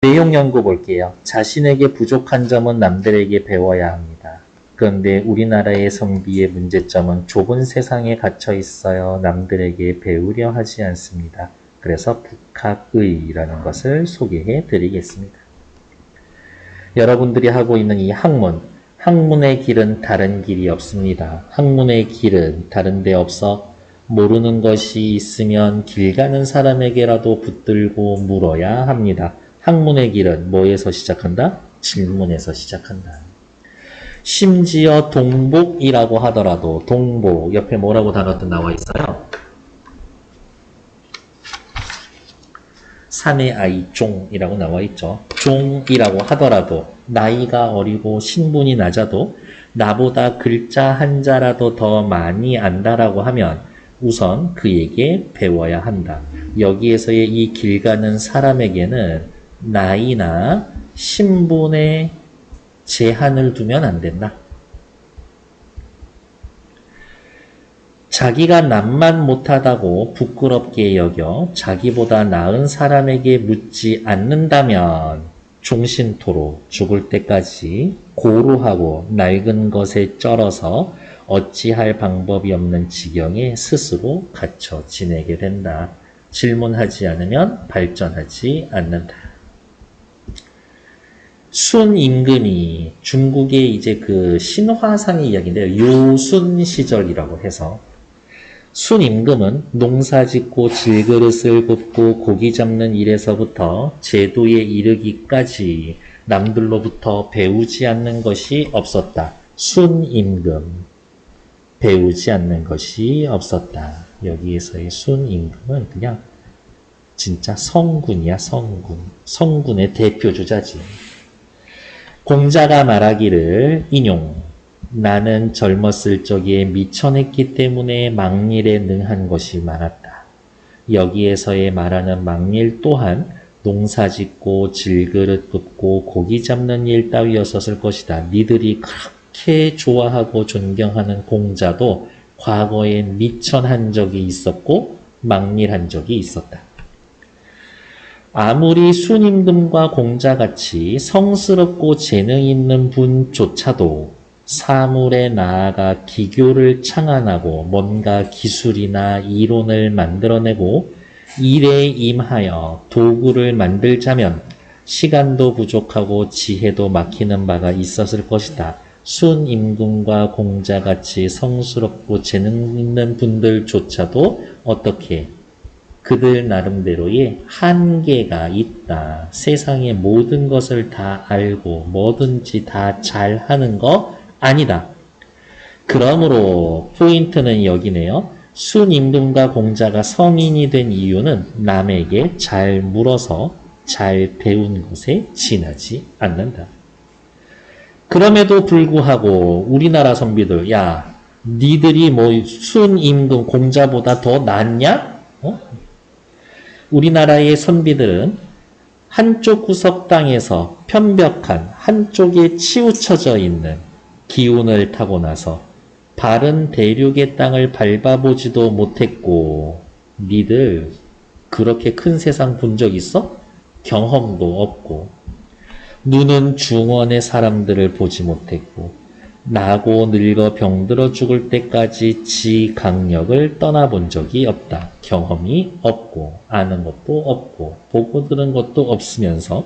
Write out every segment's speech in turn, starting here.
내용 연구 볼게요. 자신에게 부족한 점은 남들에게 배워야 합니다. 그런데 우리나라의 선비의 문제점은 좁은 세상에 갇혀 있어요. 남들에게 배우려 하지 않습니다. 그래서 북학의라는 것을 소개해 드리겠습니다. 여러분들이 하고 있는 이 학문, 학문의 길은 다른 길이 없습니다. 학문의 길은 다른 데 없어 모르는 것이 있으면 길 가는 사람에게라도 붙들고 물어야 합니다. 학문의 길은 뭐에서 시작한다? 질문에서 시작한다. 심지어 동복이라고 하더라도 동복 옆에 뭐라고 단어도 나와 있어요? 산의 아이 종이라고 나와 있죠. 종이라고 하더라도 나이가 어리고 신분이 낮아도 나보다 글자 한자라도 더 많이 안다라고 하면 우선 그에게 배워야 한다. 여기에서의 이 길 가는 사람에게는 나이나 신분에 제한을 두면 안 된다. 자기가 남만 못하다고 부끄럽게 여겨 자기보다 나은 사람에게 묻지 않는다면 종신토로 죽을 때까지 고루하고 낡은 것에 쩔어서 어찌할 방법이 없는 지경에 스스로 갇혀 지내게 된다. 질문하지 않으면 발전하지 않는다. 순임금이 중국의 이제 그 신화상의 이야기인데요. 요순 시절이라고 해서 순임금은 농사 짓고 질그릇을 굽고 고기 잡는 일에서부터 제도에 이르기까지 남들로부터 배우지 않는 것이 없었다. 순임금. 배우지 않는 것이 없었다. 여기에서의 순임금은 그냥 진짜 성군이야, 성군. 성군의 대표주자지. 공자가 말하기를 인용. 나는 젊었을 적에 미천했기 때문에 막일에 능한 것이 많았다. 여기에서의 말하는 막일 또한 농사 짓고 질그릇 굽고 고기 잡는 일 따위였었을 것이다. 니들이 그렇게 좋아하고 존경하는 공자도 과거엔 미천한 적이 있었고 막일한 적이 있었다. 아무리 순임금과 공자같이 성스럽고 재능 있는 분조차도 사물에 나아가 기교를 창안하고 뭔가 기술이나 이론을 만들어내고 일에 임하여 도구를 만들자면 시간도 부족하고 지혜도 막히는 바가 있었을 것이다. 순임금과 공자같이 성스럽고 재능 있는 분들조차도 어떻게 그들 나름대로의 한계가 있다. 세상의 모든 것을 다 알고 뭐든지 다 잘하는 거 아니다. 그러므로 포인트는 여기네요. 순임금과 공자가 성인이 된 이유는 남에게 잘 물어서 잘 배운 것에 지나지 않는다. 그럼에도 불구하고 우리나라 선비들, 야, 니들이 뭐 순임금 공자보다 더 낫냐? 우리나라의 선비들은 한쪽 구석 땅에서 편벽한 한쪽에 치우쳐져 있는 기운을 타고 나서 바른 대륙의 땅을 밟아보지도 못했고 니들 그렇게 큰 세상 본 적 있어? 경험도 없고 눈은 중원의 사람들을 보지 못했고 나고 늙어 병들어 죽을 때까지 지 강력을 떠나본 적이 없다. 경험이 없고 아는 것도 없고 보고 들은 것도 없으면서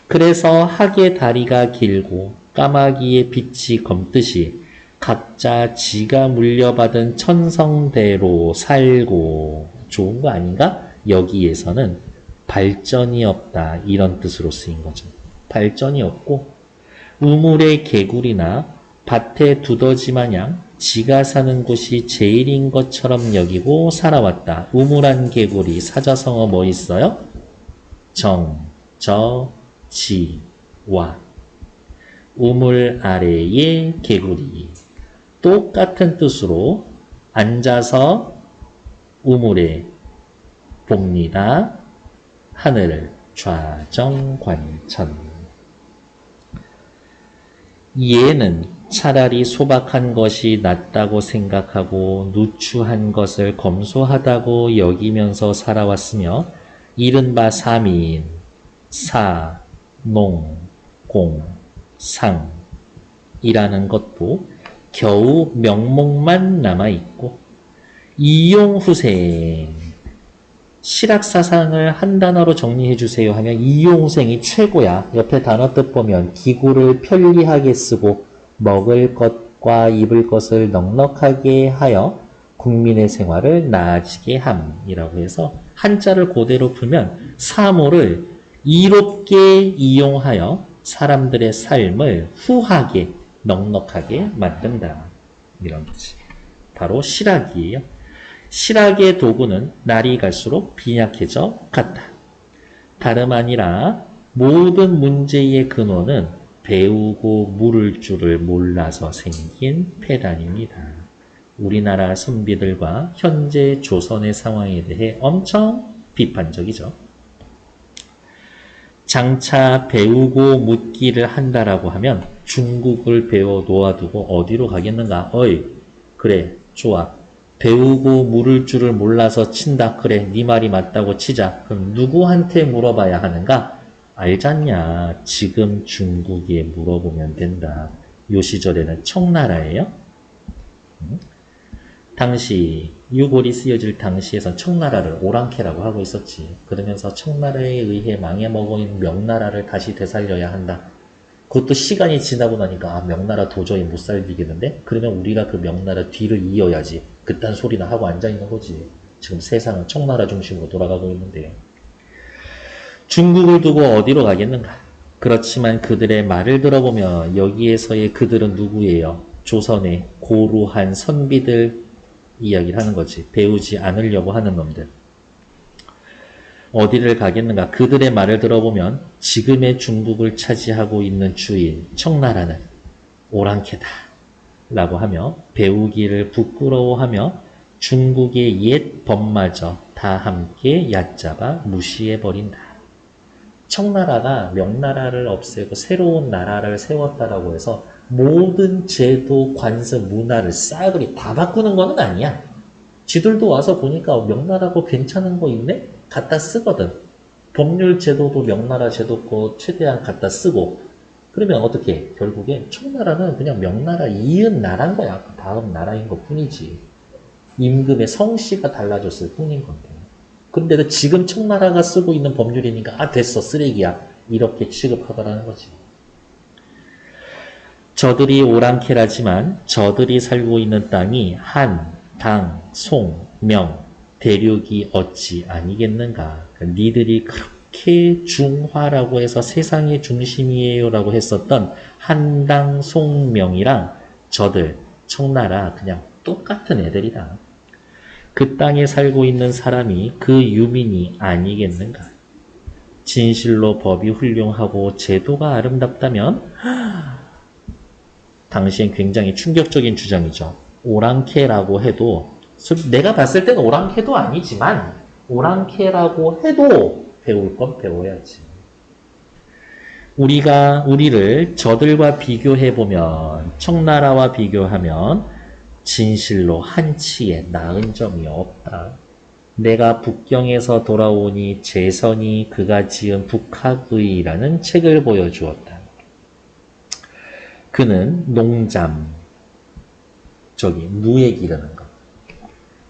그래서 학의 다리가 길고 까마귀의 빛이 검듯이 각자 지가 물려받은 천성대로 살고 좋은 거 아닌가? 여기에서는 발전이 없다. 이런 뜻으로 쓰인 거죠. 발전이 없고 우물의 개구리나 밭에 두더지 마냥 지가 사는 곳이 제일인 것처럼 여기고 살아왔다. 우물한 개구리 사자성어 뭐 있어요? 정, 저, 지, 와. 우물 아래의 개구리. 똑같은 뜻으로 앉아서 우물에 봅니다. 하늘 좌정관천. 얘는 차라리 소박한 것이 낫다고 생각하고 누추한 것을 검소하다고 여기면서 살아왔으며 이른바 삼인, 사, 농, 공, 상이라는 것도 겨우 명목만 남아있고 이용후생 실학사상을 한 단어로 정리해 주세요 하면 이용후생이 최고야. 옆에 단어 뜻 보면 기구를 편리하게 쓰고 먹을 것과 입을 것을 넉넉하게 하여 국민의 생활을 나아지게 함이라고 해서 한자를 그대로 풀면 사모를 이롭게 이용하여 사람들의 삶을 후하게 넉넉하게 만든다. 이런 거지. 바로 실학이에요. 실학의 도구는 날이 갈수록 빈약해져 갔다. 다름 아니라 모든 문제의 근원은 배우고 물을 줄을 몰라서 생긴 폐단입니다. 우리나라 선비들과 현재 조선의 상황에 대해 엄청 비판적이죠. 장차 배우고 묻기를 한다라고 하면 중국을 배워 놓아두고 어디로 가겠는가? 어이, 그래, 좋아. 배우고 물을 줄을 몰라서 친다. 그래, 네 말이 맞다고 치자. 그럼 누구한테 물어봐야 하는가? 알잖냐? 지금 중국에 물어보면 된다. 요 시절에는 청나라예요. 당시 유골이 쓰여질 당시에선 청나라를 오랑캐라고 하고 있었지. 그러면서 청나라에 의해 망해먹은 명나라를 다시 되살려야 한다. 그것도 시간이 지나고 나니까 아, 명나라 도저히 못 살리겠는데? 그러면 우리가 그 명나라 뒤를 이어야지. 그딴 소리나 하고 앉아있는 거지. 지금 세상은 청나라 중심으로 돌아가고 있는데 중국을 두고 어디로 가겠는가? 그렇지만 그들의 말을 들어보면 여기에서의 그들은 누구예요? 조선의 고루한 선비들 이야기를 하는 거지. 배우지 않으려고 하는 놈들. 어디를 가겠는가? 그들의 말을 들어보면 지금의 중국을 차지하고 있는 주인 청나라는 오랑캐다 라고 하며 배우기를 부끄러워하며 중국의 옛 법마저 다 함께 얕잡아 무시해버린다. 청나라가 명나라를 없애고 새로운 나라를 세웠다라고 해서 모든 제도, 관습, 문화를 싸그리 다 바꾸는 건 아니야. 지들도 와서 보니까 명나라고 괜찮은 거 있네? 갖다 쓰거든. 법률 제도도 명나라 제도 거 최대한 갖다 쓰고. 그러면 어떻게? 결국에 청나라는 그냥 명나라 이은 나라인 거야. 그 다음 나라인 것 뿐이지. 임금의 성씨가 달라졌을 뿐인 건데. 근데도 지금 청나라가 쓰고 있는 법률이니까 아 됐어 쓰레기야. 이렇게 취급하더라는 거지. 저들이 오랑캐라지만 저들이 살고 있는 땅이 한, 당, 송, 명, 대륙이 어찌 아니겠는가. 니들이 그렇게 중화라고 해서 세상의 중심이에요 라고 했었던 한당, 송, 명이랑 저들, 청나라 그냥 똑같은 애들이다. 그 땅에 살고 있는 사람이 그 유민이 아니겠는가. 진실로 법이 훌륭하고 제도가 아름답다면 당시엔 굉장히 충격적인 주장이죠. 오랑캐라고 해도 내가 봤을 땐 오랑캐도 아니지만 오랑캐라고 해도 배울 건 배워야지. 우리를 저들과 비교해보면 청나라와 비교하면 진실로 한치의 나은 점이 없다. 내가 북경에서 돌아오니 재선이 그가 지은 북학의라는 책을 보여주었다. 그는 농잠, 무에 기르는 것,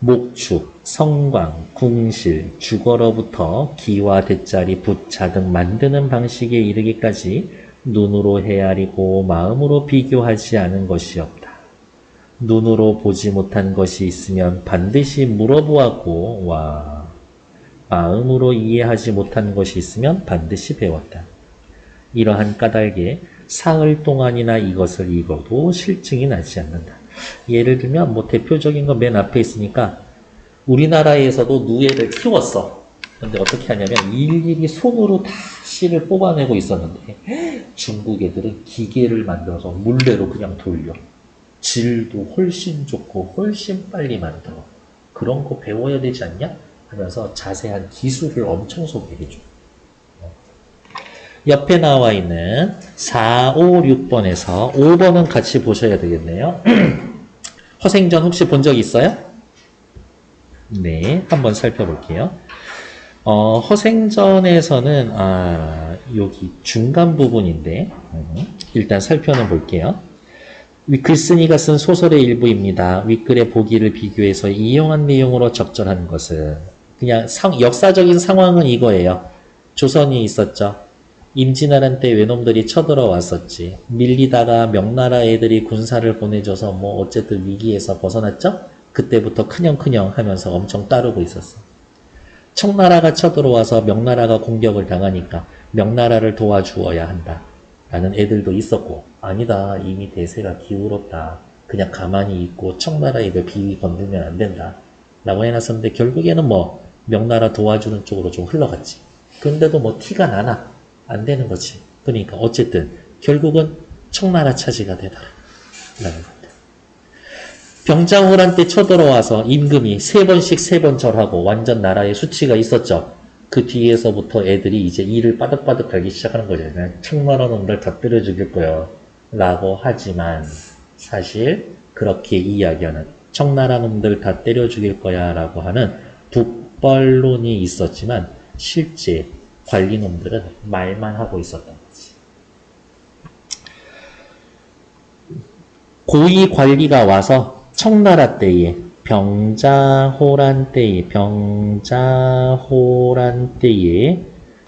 목축, 성광, 궁실, 주거로부터 기와 대자리, 부차 등 만드는 방식에 이르기까지 눈으로 헤아리고 마음으로 비교하지 않은 것이 없다. 눈으로 보지 못한 것이 있으면 반드시 물어보았고, 마음으로 이해하지 못한 것이 있으면 반드시 배웠다. 이러한 까닭에 사흘 동안이나 이것을 읽어도 실증이 나지 않는다. 예를 들면 대표적인 건 맨 앞에 있으니까 우리나라에서도 누에를 키웠어. 근데 어떻게 하냐면 일일이 손으로 다 씨를 뽑아내고 있었는데 중국 애들은 기계를 만들어서 물레로 그냥 돌려. 질도 훨씬 좋고 훨씬 빨리 만들어. 그런 거 배워야 되지 않냐? 하면서 자세한 기술을 엄청 소개해줘. 옆에 나와 있는 4, 5, 6번에서 5번은 같이 보셔야 되겠네요. 허생전 혹시 본 적 있어요? 네, 한번 살펴볼게요. 허생전에서는 여기 중간 부분인데 일단 살펴는 볼게요. 글쓴이가 쓴 소설의 일부입니다. 윗글의 보기를 비교해서 이용한 내용으로 적절한 것은 그냥 역사적인 상황은 이거예요. 조선이 있었죠. 임진왜란 때 외놈들이 쳐들어왔었지. 밀리다가 명나라 애들이 군사를 보내줘서 뭐 어쨌든 위기에서 벗어났죠. 그때부터 크녕크녕 하면서 엄청 따르고 있었어. 청나라가 쳐들어와서 명나라가 공격을 당하니까 명나라를 도와주어야 한다. 라는 애들도 있었고, 아니다. 이미 대세가 기울었다. 그냥 가만히 있고 청나라 애들 비위 건들면 안 된다. 라고 해놨었는데 결국에는 뭐 명나라 도와주는 쪽으로 좀 흘러갔지. 근데도 뭐 티가 나나? 안 되는 거지. 그러니까 어쨌든 결국은 청나라 차지가 되더라. 라는 겁니다. 병자호란 때 쳐들어와서 임금이 3번씩 3번 절하고 완전 나라에 수치가 있었죠. 그 뒤에서부터 애들이 이제 이를 빠득빠득 갈기 시작하는 거잖아요. 청나라 놈들 다 때려 죽일 거야. 라고 하지만 사실 그렇게 이야기하는 청나라 놈들 다 때려 죽일 거야 라고 하는 북벌론이 있었지만 실제 관리놈들은 말만 하고 있었던 거지. 고위 관리가 와서 청나라 때에 병자호란 때에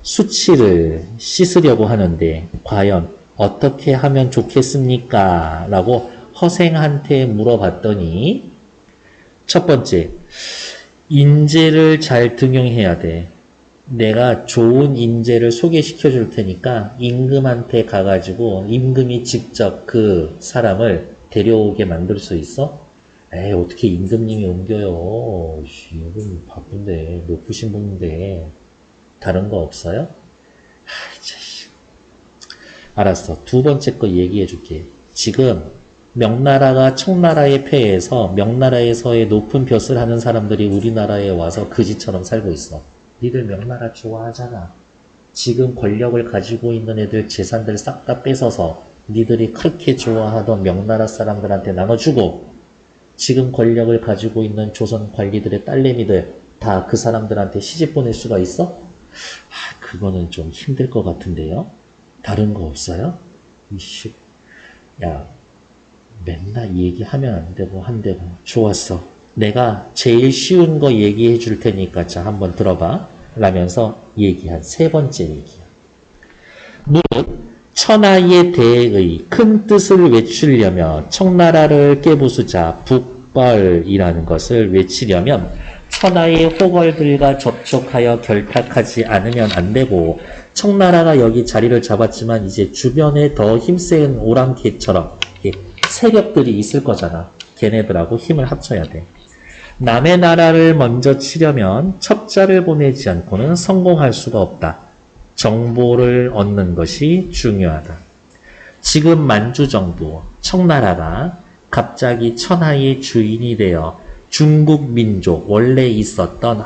수치를 씻으려고 하는데 과연 어떻게 하면 좋겠습니까? 라고 허생한테 물어봤더니 첫 번째, 인재를 잘 등용해야 돼. 내가 좋은 인재를 소개시켜 줄 테니까 임금한테 가가지고 임금이 직접 그 사람을 데려오게 만들 수 있어? 에이, 어떻게 임금님이 옮겨요? 임금 바쁜데, 높으신 분인데, 다른 거 없어요? 알았어. 두 번째 거 얘기해 줄게. 지금 명나라가 청나라에 패해서 명나라에서의 높은 벼슬 하는 사람들이 우리나라에 와서 그지처럼 살고 있어. 니들 명나라 좋아하잖아. 지금 권력을 가지고 있는 애들 재산들 싹 다 뺏어서 니들이 그렇게 좋아하던 명나라 사람들한테 나눠주고 지금 권력을 가지고 있는 조선 관리들의 딸내미들 다 그 사람들한테 시집 보낼 수가 있어? 그거는 좀 힘들 것 같은데요. 다른 거 없어요? 이씨, 야, 맨날 얘기하면 안 되고 한대고. 좋았어. 내가 제일 쉬운 거 얘기해 줄 테니까 자 한번 들어봐. 라면서 얘기한 세 번째 얘기야. 무릇 천하의 대의 큰 뜻을 외치려면 청나라를 깨부수자 북벌이라는 것을 외치려면 천하의 호걸들과 접촉하여 결탁하지 않으면 안 되고 청나라가 여기 자리를 잡았지만 이제 주변에 더 힘센 오랑캐처럼 세력들이 있을 거잖아. 걔네들하고 힘을 합쳐야 돼. 남의 나라를 먼저 치려면 첩자를 보내지 않고는 성공할 수가 없다. 정보를 얻는 것이 중요하다. 지금 만주정부, 청나라가 갑자기 천하의 주인이 되어 중국 민족, 원래 있었던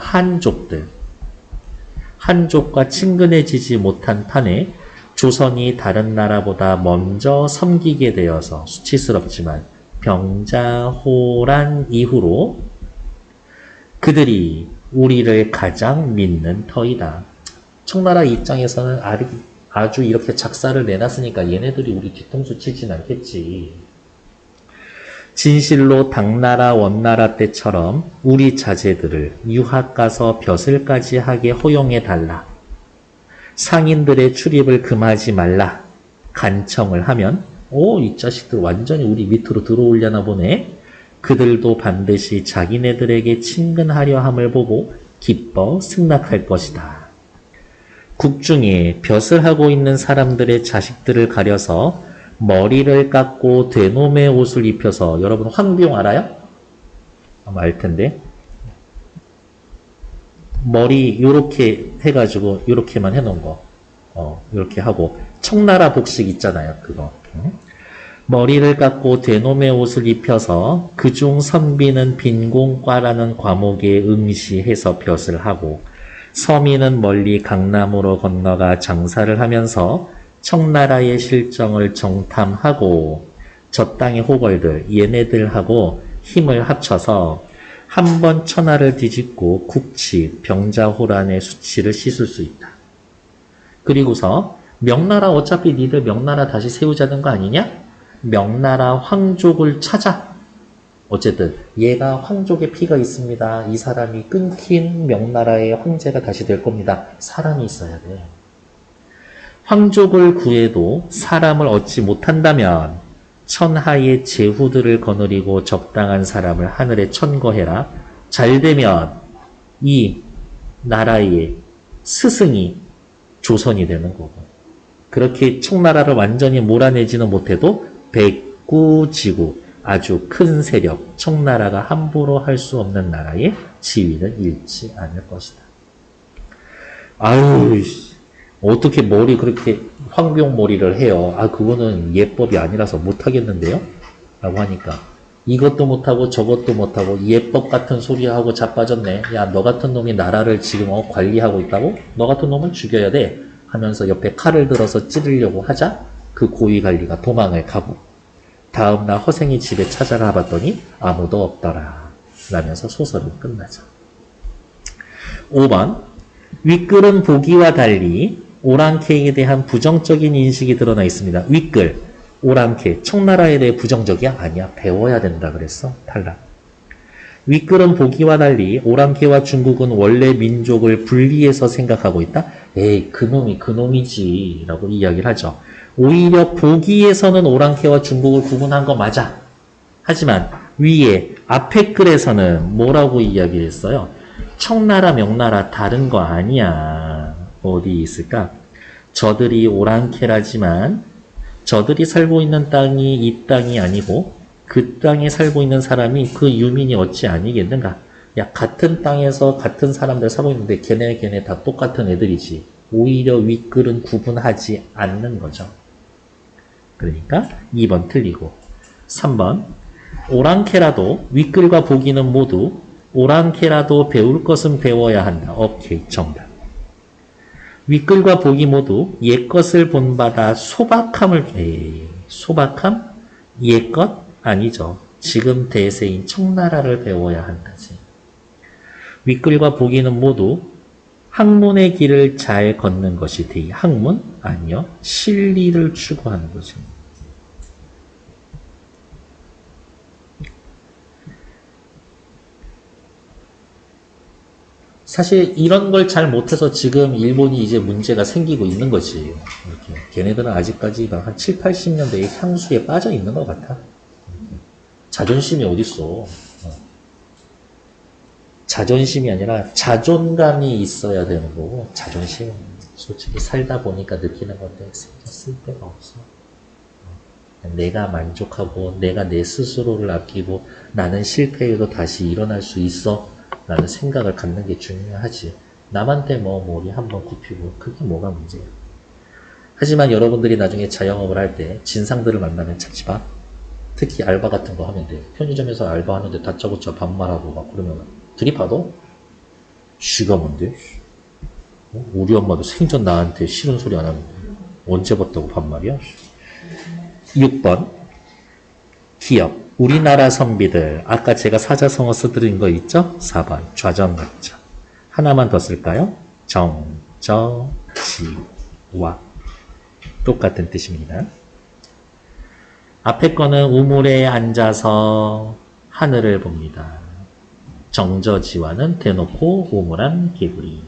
한족과 친근해지지 못한 판에 조선이 다른 나라보다 먼저 섬기게 되어서 수치스럽지만 병자호란 이후로 그들이 우리를 가장 믿는 터이다. 청나라 입장에서는 아주 이렇게 작사를 내놨으니까 얘네들이 우리 뒤통수 치진 않겠지. 진실로 당나라 원나라 때처럼 우리 자제들을 유학 가서 벼슬까지 하게 허용해달라. 상인들의 출입을 금하지 말라. 간청을 하면 이 자식들 완전히 우리 밑으로 들어오려나 보네. 그들도 반드시 자기네들에게 친근하려 함을 보고 기뻐 승낙할 것이다. 국중에 벼슬하고 있는 사람들의 자식들을 가려서 머리를 깎고 되놈의 옷을 입혀서, 여러분 황비용 알아요? 아마 알 텐데. 머리 요렇게 해가지고 요렇게만 해놓은 거. 요렇게 하고 청나라 복식 있잖아요. 그거. 머리를 깎고 되놈의 옷을 입혀서 그중 선비는 빈공과라는 과목에 응시해서 벼슬 하고 서민은 멀리 강남으로 건너가 장사를 하면서 청나라의 실정을 정탐하고 저 땅의 호걸들 얘네들하고 힘을 합쳐서 한 번 천하를 뒤집고 국치 병자호란의 수치를 씻을 수 있다. 그리고서 명나라 어차피 니들 명나라 다시 세우자는 거 아니냐? 명나라 황족을 찾아. 어쨌든 얘가 황족의 피가 있습니다. 이 사람이 끊긴 명나라의 황제가 다시 될 겁니다. 사람이 있어야 돼. 황족을 구해도 사람을 얻지 못한다면 천하의 제후들을 거느리고 적당한 사람을 하늘에 천거해라. 잘 되면 이 나라의 스승이 조선이 되는 거고, 그렇게 청나라를 완전히 몰아내지는 못해도 백구지구 아주 큰 세력 청나라가 함부로 할 수 없는 나라의 지위는 잃지 않을 것이다. 아유, 어떻게 머리 그렇게 황병머리를 해요? 아, 그거는 예법이 아니라서 못하겠는데요? 라고 하니까 이것도 못하고 저것도 못하고 예법 같은 소리하고 자빠졌네. 야, 너 같은 놈이 나라를 지금 관리하고 있다고? 너 같은 놈은 죽여야 돼. 하면서 옆에 칼을 들어서 찌르려고 하자 그 고위관리가 도망을 가고, 다음날 허생이 집에 찾아가 봤더니 아무도 없더라 라면서 소설이 끝나죠. 5번, 윗글은 보기와 달리 오랑캐에 대한 부정적인 인식이 드러나 있습니다. 윗글, 오랑캐, 청나라에 대해 부정적이야? 아니야. 배워야 된다 그랬어. 탈락. 윗글은 보기와 달리 오랑캐와 중국은 원래 민족을 분리해서 생각하고 있다? 에이, 그놈이 그놈이지 라고 이야기를 하죠. 오히려 보기에서는 오랑캐와 중국을 구분한 거 맞아. 하지만 위에 앞에 글에서는 뭐라고 이야기했어요? 청나라, 명나라 다른 거 아니야. 어디 있을까? 저들이 오랑캐라지만 저들이 살고 있는 땅이 이 땅이 아니고 그 땅에 살고 있는 사람이 그 유민이 어찌 아니겠는가? 야, 같은 땅에서 같은 사람들 살고 있는데 걔네 다 똑같은 애들이지. 오히려 윗글은 구분하지 않는 거죠. 그러니까 2번 틀리고, 3번, 오랑캐라도 윗글과 보기는 모두 오랑캐라도 배울 것은 배워야 한다. 오케이, 정답. 윗글과 보기 모두 옛것을 본받아 소박함을, 소박함? 옛것? 아니죠. 지금 대세인 청나라를 배워야 한다지. 윗글과 보기는 모두 학문의 길을 잘 걷는 것이 대의. 학문? 아니요. 실리를 추구하는 거죠. 사실 이런 걸 잘 못해서 지금 일본이 이제 문제가 생기고 있는 거지. 이렇게. 걔네들은 아직까지 한 7, 80년대의 향수에 빠져 있는 것 같아. 자존심이 어딨어. 자존심이 아니라 자존감이 있어야 되는 거고, 자존심 솔직히 살다 보니까 느끼는 건데 쓸데가 없어. 내가 만족하고 내가 내 스스로를 아끼고 나는 실패해도 다시 일어날 수 있어 라는 생각을 갖는 게 중요하지. 남한테 머리 한번 굽히고 그게 뭐가 문제야. 하지만 여러분들이 나중에 자영업을 할 때 진상들을 만나면 찾지 마. 특히 알바 같은 거 하면 돼. 편의점에서 알바하는데 다짜고짜 반말하고 막 그러면 들이파도? 쥐가 뭔데? 우리 엄마도 생전 나한테 싫은 소리 안 하는데 언제 봤다고 반말이야? 6번, 기업. 우리나라 선비들. 아까 제가 사자성어 써드린 거 있죠? 4번, 좌정각자. 하나만 더 쓸까요? 정, 저, 지, 와. 똑같은 뜻입니다. 앞에 거는 우물에 앉아서 하늘을 봅니다. 정저지와는 대놓고 우물한 개구리.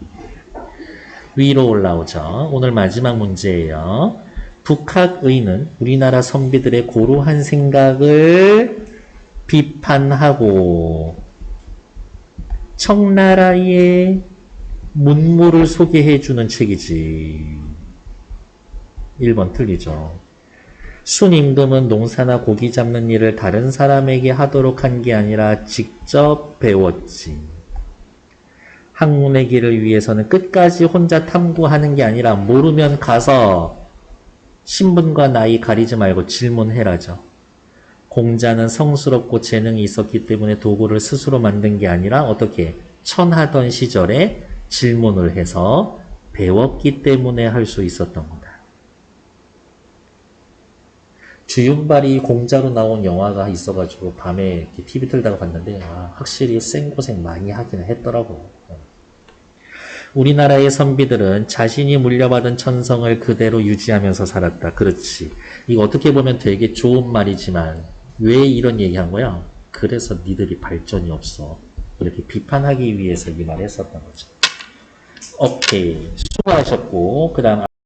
위로 올라오죠. 오늘 마지막 문제예요. 북학의는 우리나라 선비들의 고루한 생각을 비판하고 청나라의 문물을 소개해주는 책이지. 1번 틀리죠. 순임금은 농사나 고기 잡는 일을 다른 사람에게 하도록 한 게 아니라 직접 배웠지. 학문의 길을 위해서는 끝까지 혼자 탐구하는 게 아니라 모르면 가서 신분과 나이 가리지 말고 질문해라죠. 공자는 성스럽고 재능이 있었기 때문에 도구를 스스로 만든 게 아니라 어떻게 천하던 시절에 질문을 해서 배웠기 때문에 할 수 있었던 거다. 주윤발이 공자로 나온 영화가 있어가지고 밤에 이렇게 TV 틀다가 봤는데 확실히 생고생 많이 하긴 했더라고. 우리나라의 선비들은 자신이 물려받은 천성을 그대로 유지하면서 살았다. 그렇지. 이거 어떻게 보면 되게 좋은 말이지만 왜 이런 얘기한 거야? 그래서 니들이 발전이 없어. 그렇게 비판하기 위해서 이 말을 했었던 거죠. 오케이. 수고하셨고, 그 다음